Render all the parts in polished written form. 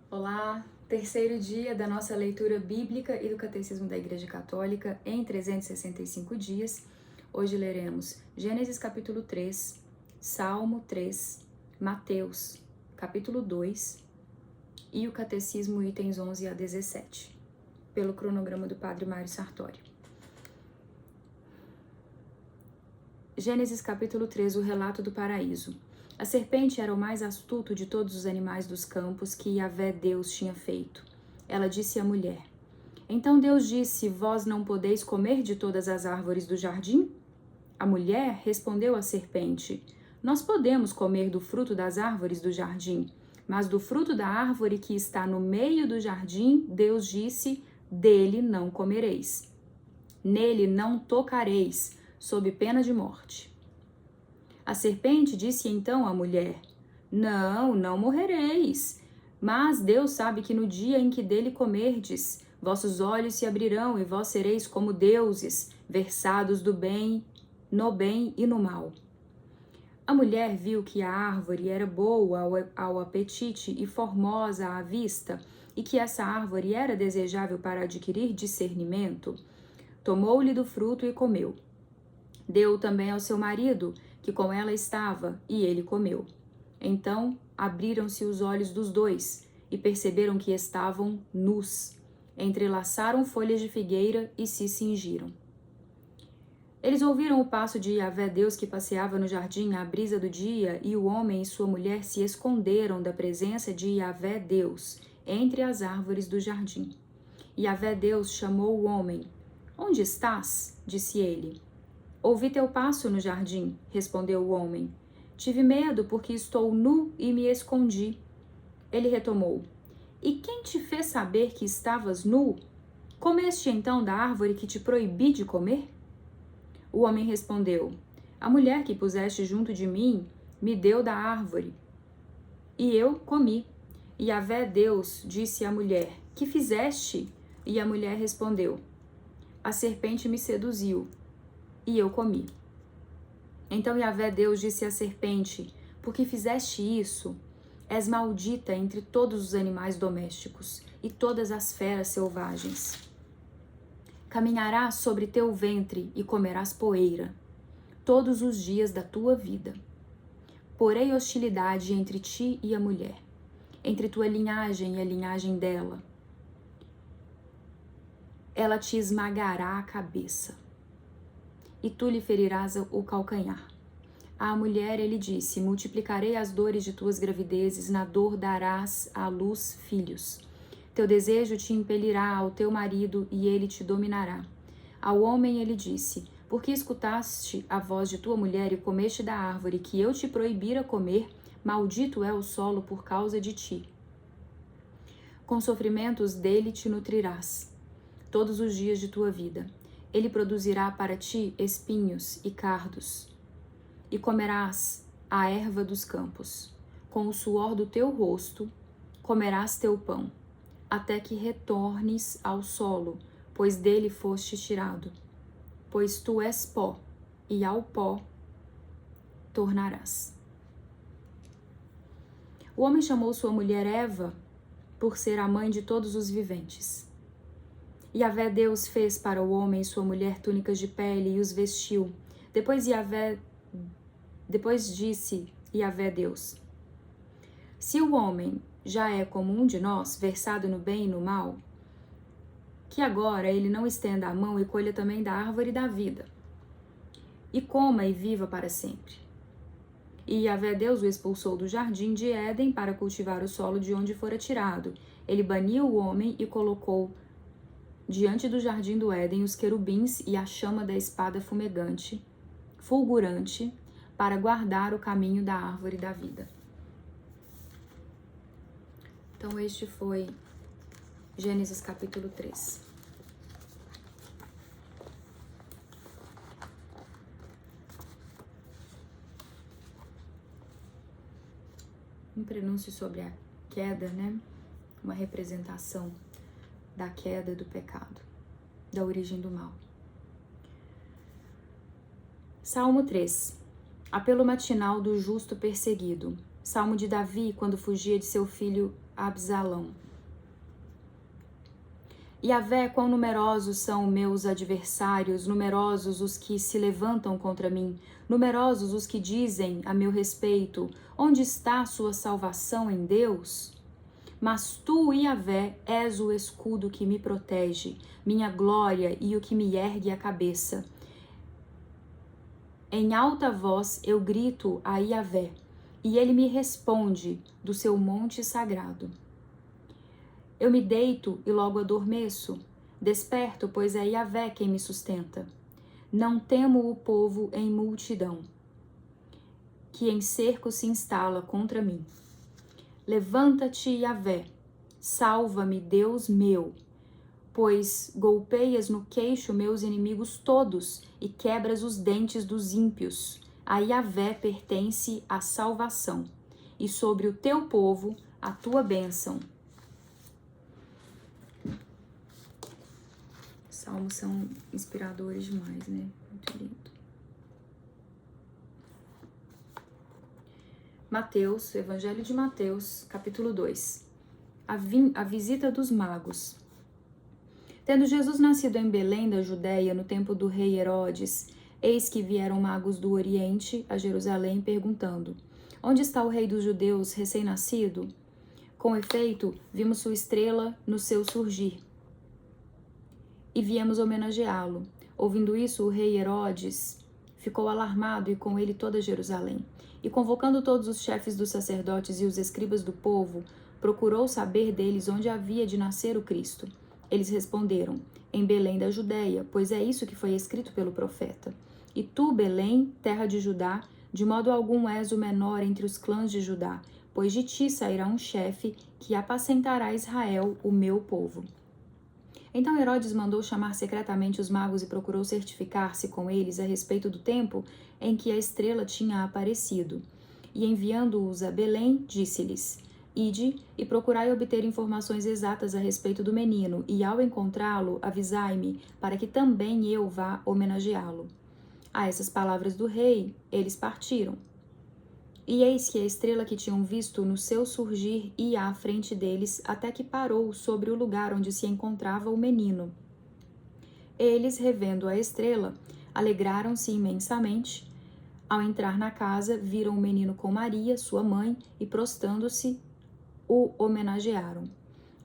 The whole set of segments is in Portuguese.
Olá, terceiro dia da nossa leitura bíblica e do Catecismo da Igreja Católica em 365 dias. Hoje leremos Gênesis capítulo 3, Salmo 3, Mateus capítulo 2 e o Catecismo itens 11 a 17, pelo cronograma do Padre Mário Sartori. Gênesis capítulo 3, o relato do paraíso. A serpente era o mais astuto de todos os animais dos campos que Yahvé Deus tinha feito. Ela disse à mulher: Então Deus disse: Vós não podeis comer de todas as árvores do jardim? A mulher respondeu à serpente: Nós podemos comer do fruto das árvores do jardim, mas do fruto da árvore que está no meio do jardim, Deus disse: Dele não comereis. Nele não tocareis, sob pena de morte. A serpente disse então à mulher: Não morrereis. Mas Deus sabe que no dia em que dele comerdes, vossos olhos se abrirão e vós sereis como deuses, versados no bem e no mal. A mulher viu que a árvore era boa ao apetite e formosa à vista, e que essa árvore era desejável para adquirir discernimento. Tomou-lhe do fruto e comeu. Deu também ao seu marido, que com ela estava, e ele comeu. Então abriram-se os olhos dos dois, e perceberam que estavam nus. Entrelaçaram folhas de figueira e se cingiram. Eles ouviram o passo de Yahvé Deus que passeava no jardim à brisa do dia, e o homem e sua mulher se esconderam da presença de Yahvé Deus, entre as árvores do jardim. Yahvé Deus chamou o homem. Onde estás? Disse ele. Ouvi teu passo no jardim, respondeu o homem. Tive medo porque estou nu e me escondi. Ele retomou. E quem te fez saber que estavas nu? Comeste então da árvore que te proibi de comer? O homem respondeu. A mulher que puseste junto de mim me deu da árvore. E eu comi. E Yahvé Deus disse à mulher, que fizeste? E a mulher respondeu, a serpente me seduziu, e eu comi. Então Yahvé Deus disse à serpente, por que fizeste isso? És maldita entre todos os animais domésticos e todas as feras selvagens. Caminharás sobre teu ventre e comerás poeira, todos os dias da tua vida. Porei hostilidade entre ti e a mulher, entre tua linhagem e a linhagem dela. Ela te esmagará a cabeça, e tu lhe ferirás o calcanhar. À mulher ele disse, multiplicarei as dores de tuas gravidezes, na dor darás à luz filhos. Teu desejo te impelirá ao teu marido, e ele te dominará. Ao homem ele disse, porque escutaste a voz de tua mulher e comeste da árvore que eu te proibira comer, maldito é o solo por causa de ti. Com sofrimentos dele te nutrirás todos os dias de tua vida. Ele produzirá para ti espinhos e cardos, e comerás a erva dos campos. Com o suor do teu rosto comerás teu pão, até que retornes ao solo, pois dele foste tirado. Pois tu és pó, e ao pó tornarás. O homem chamou sua mulher Eva, por ser a mãe de todos os viventes. Yahvé Deus fez para o homem e sua mulher túnicas de pele e os vestiu. Depois disse Yahvé Deus, se o homem já é como um de nós, versado no bem e no mal, que agora ele não estenda a mão e colha também da árvore da vida, e coma e viva para sempre. E Yahvé Deus o expulsou do jardim de Éden para cultivar o solo de onde fora tirado. Ele baniu o homem e colocou diante do jardim do Éden os querubins e a chama da espada fulgurante, para guardar o caminho da árvore da vida. Então este foi Gênesis capítulo 3. Um prenúncio sobre a queda, né? Uma representação da queda do pecado, da origem do mal. Salmo 3. Apelo matinal do justo perseguido. Salmo de Davi, quando fugia de seu filho Absalão. Yahvé, quão numerosos são meus adversários, numerosos os que se levantam contra mim, numerosos os que dizem a meu respeito, onde está a sua salvação em Deus? Mas tu, Yahvé, és o escudo que me protege, minha glória e o que me ergue a cabeça. Em alta voz eu grito a Yahvé, e ele me responde do seu monte sagrado. Eu me deito e logo adormeço. Desperto, pois é Yahvé quem me sustenta. Não temo o povo em multidão, que em cerco se instala contra mim. Levanta-te, Yahvé, salva-me, Deus meu, pois golpeias no queixo meus inimigos todos e quebras os dentes dos ímpios. A Yahvé pertence a salvação, e sobre o teu povo a tua bênção. Salmos são inspiradores demais, né? Muito lindo. Mateus, Evangelho de Mateus, capítulo 2. A visita dos magos. Tendo Jesus nascido em Belém da Judéia, no tempo do rei Herodes, eis que vieram magos do Oriente a Jerusalém, perguntando: Onde está o rei dos judeus recém-nascido? Com efeito, vimos sua estrela no seu surgir e viemos homenageá-lo. Ouvindo isso, o rei Herodes ficou alarmado e com ele toda Jerusalém. E convocando todos os chefes dos sacerdotes e os escribas do povo, procurou saber deles onde havia de nascer o Cristo. Eles responderam: em Belém da Judéia, pois é isso que foi escrito pelo profeta. E tu, Belém, terra de Judá, de modo algum és o menor entre os clãs de Judá, pois de ti sairá um chefe que apacentará Israel, o meu povo. Então Herodes mandou chamar secretamente os magos e procurou certificar-se com eles a respeito do tempo em que a estrela tinha aparecido. E enviando-os a Belém, disse-lhes: Ide e procurai obter informações exatas a respeito do menino, e ao encontrá-lo, avisai-me, para que também eu vá homenageá-lo. A essas palavras do rei, eles partiram. E eis que a estrela que tinham visto no seu surgir ia à frente deles, até que parou sobre o lugar onde se encontrava o menino. Eles, revendo a estrela, alegraram-se imensamente. Ao entrar na casa, viram o menino com Maria, sua mãe, e prostrando-se, o homenagearam.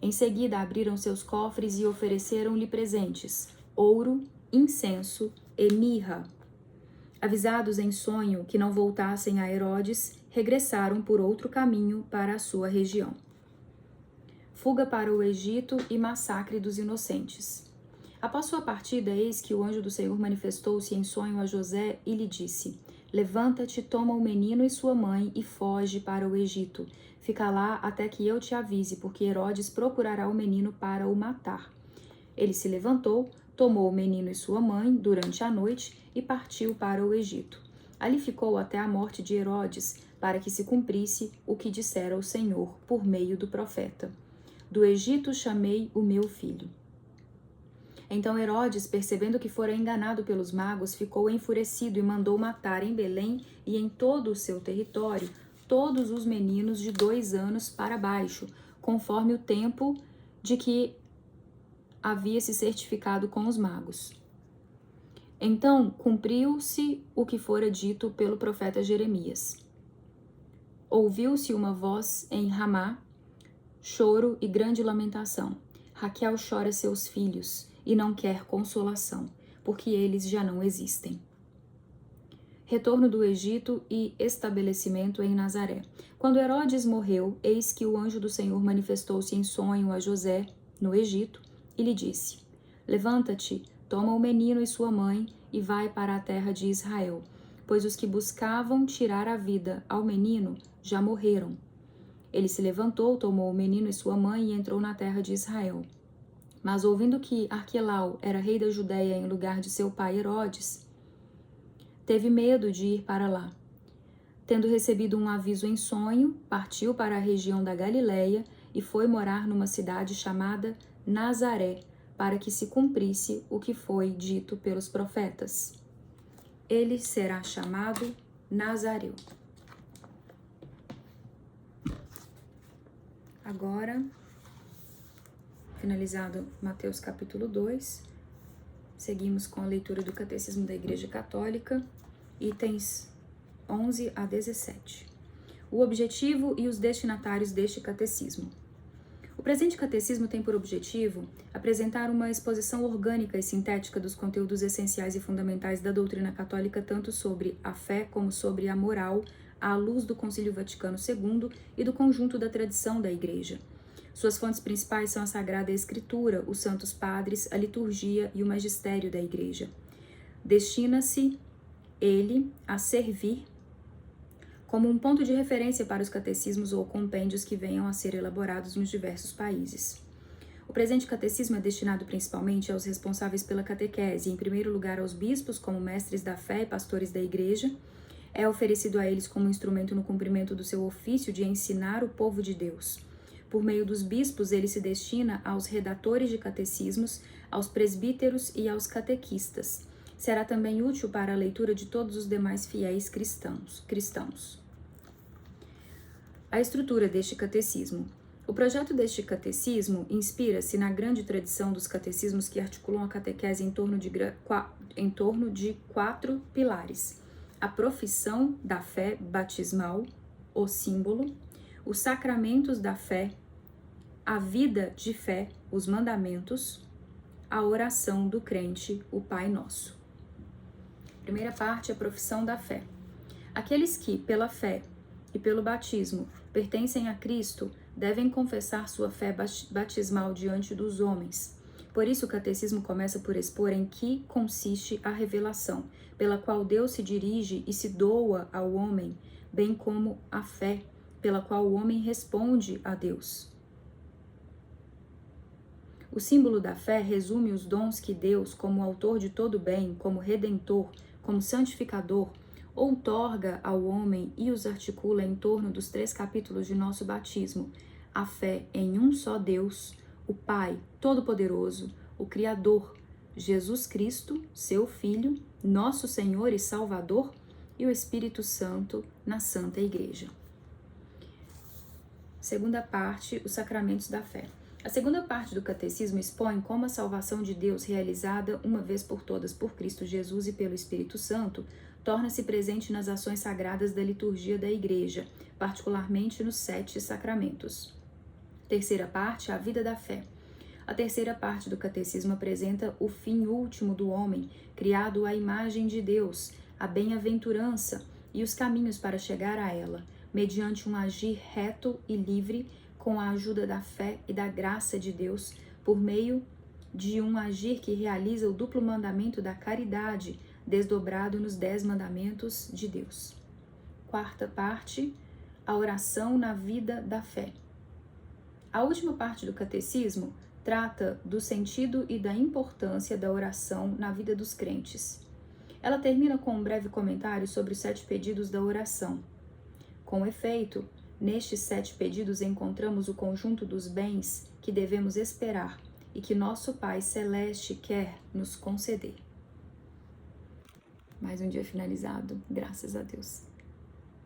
Em seguida, abriram seus cofres e ofereceram-lhe presentes: ouro, incenso e mirra. Avisados em sonho que não voltassem a Herodes, regressaram por outro caminho para a sua região. Fuga para o Egito e massacre dos inocentes. Após sua partida, eis que o anjo do Senhor manifestou-se em sonho a José e lhe disse: Levanta-te, toma o menino e sua mãe e foge para o Egito. Fica lá até que eu te avise, porque Herodes procurará o menino para o matar. Ele se levantou, tomou o menino e sua mãe durante a noite e partiu para o Egito. Ali ficou até a morte de Herodes, para que se cumprisse o que dissera o Senhor por meio do profeta: Do Egito chamei o meu filho. Então Herodes, percebendo que fora enganado pelos magos, ficou enfurecido e mandou matar em Belém e em todo o seu território todos os meninos de 2 anos para baixo, conforme o tempo de que havia se certificado com os magos. Então cumpriu-se o que fora dito pelo profeta Jeremias. Ouviu-se uma voz em Ramá, choro e grande lamentação. Raquel chora seus filhos e não quer consolação, porque eles já não existem. Retorno do Egito e estabelecimento em Nazaré. Quando Herodes morreu, eis que o anjo do Senhor manifestou-se em sonho a José, no Egito, e lhe disse: Levanta-te, toma o menino e sua mãe e vai para a terra de Israel, pois os que buscavam tirar a vida ao menino já morreram. Ele se levantou, tomou o menino e sua mãe e entrou na terra de Israel. Mas ouvindo que Arquelau era rei da Judéia em lugar de seu pai Herodes, teve medo de ir para lá. Tendo recebido um aviso em sonho, partiu para a região da Galileia e foi morar numa cidade chamada Nazaré, para que se cumprisse o que foi dito pelos profetas: ele será chamado Nazareu. Agora, finalizado Mateus capítulo 2, seguimos com a leitura do Catecismo da Igreja Católica, itens 11 a 17. O objetivo e os destinatários deste catecismo. O presente catecismo tem por objetivo apresentar uma exposição orgânica e sintética dos conteúdos essenciais e fundamentais da doutrina católica, tanto sobre a fé como sobre a moral, à luz do Concílio Vaticano II e do conjunto da tradição da Igreja. Suas fontes principais são a Sagrada Escritura, os Santos Padres, a liturgia e o magistério da Igreja. Destina-se ele a servir como um ponto de referência para os catecismos ou compêndios que venham a ser elaborados nos diversos países. O presente catecismo é destinado principalmente aos responsáveis pela catequese, em primeiro lugar aos bispos como mestres da fé e pastores da Igreja. É oferecido a eles como instrumento no cumprimento do seu ofício de ensinar o povo de Deus. Por meio dos bispos, ele se destina aos redatores de catecismos, aos presbíteros e aos catequistas. Será também útil para a leitura de todos os demais fiéis cristãos. A estrutura deste catecismo. O projeto deste catecismo inspira-se na grande tradição dos catecismos que articulam a catequese em torno de 4 pilares: a profissão da fé batismal, o símbolo, os sacramentos da fé, a vida de fé, os mandamentos, a oração do crente, o Pai Nosso. Primeira parte, a profissão da fé. Aqueles que, pela fé e pelo batismo, pertencem a Cristo, devem confessar sua fé batismal diante dos homens. Por isso, o catecismo começa por expor em que consiste a revelação, pela qual Deus se dirige e se doa ao homem, bem como a fé, pela qual o homem responde a Deus. O símbolo da fé resume os dons que Deus, como autor de todo bem, como redentor, como santificador, outorga ao homem e os articula em torno dos 3 capítulos de nosso batismo: a fé em um só Deus, o Pai Todo-Poderoso, o Criador, Jesus Cristo, seu Filho, nosso Senhor e Salvador, e o Espírito Santo na Santa Igreja. Segunda parte, os sacramentos da fé. A segunda parte do catecismo expõe como a salvação de Deus, realizada uma vez por todas por Cristo Jesus e pelo Espírito Santo, torna-se presente nas ações sagradas da liturgia da Igreja, particularmente nos 7 sacramentos. Terceira parte, a vida da fé. A terceira parte do catecismo apresenta o fim último do homem, criado à imagem de Deus, a bem-aventurança e os caminhos para chegar a ela, mediante um agir reto e livre, com a ajuda da fé e da graça de Deus, por meio de um agir que realiza o duplo mandamento da caridade, desdobrado nos 10 mandamentos de Deus. Quarta parte, a oração na vida da fé. A última parte do catecismo trata do sentido e da importância da oração na vida dos crentes. Ela termina com um breve comentário sobre os 7 pedidos da oração. Com efeito, nestes 7 pedidos encontramos o conjunto dos bens que devemos esperar e que nosso Pai Celeste quer nos conceder. Mais um dia finalizado, graças a Deus.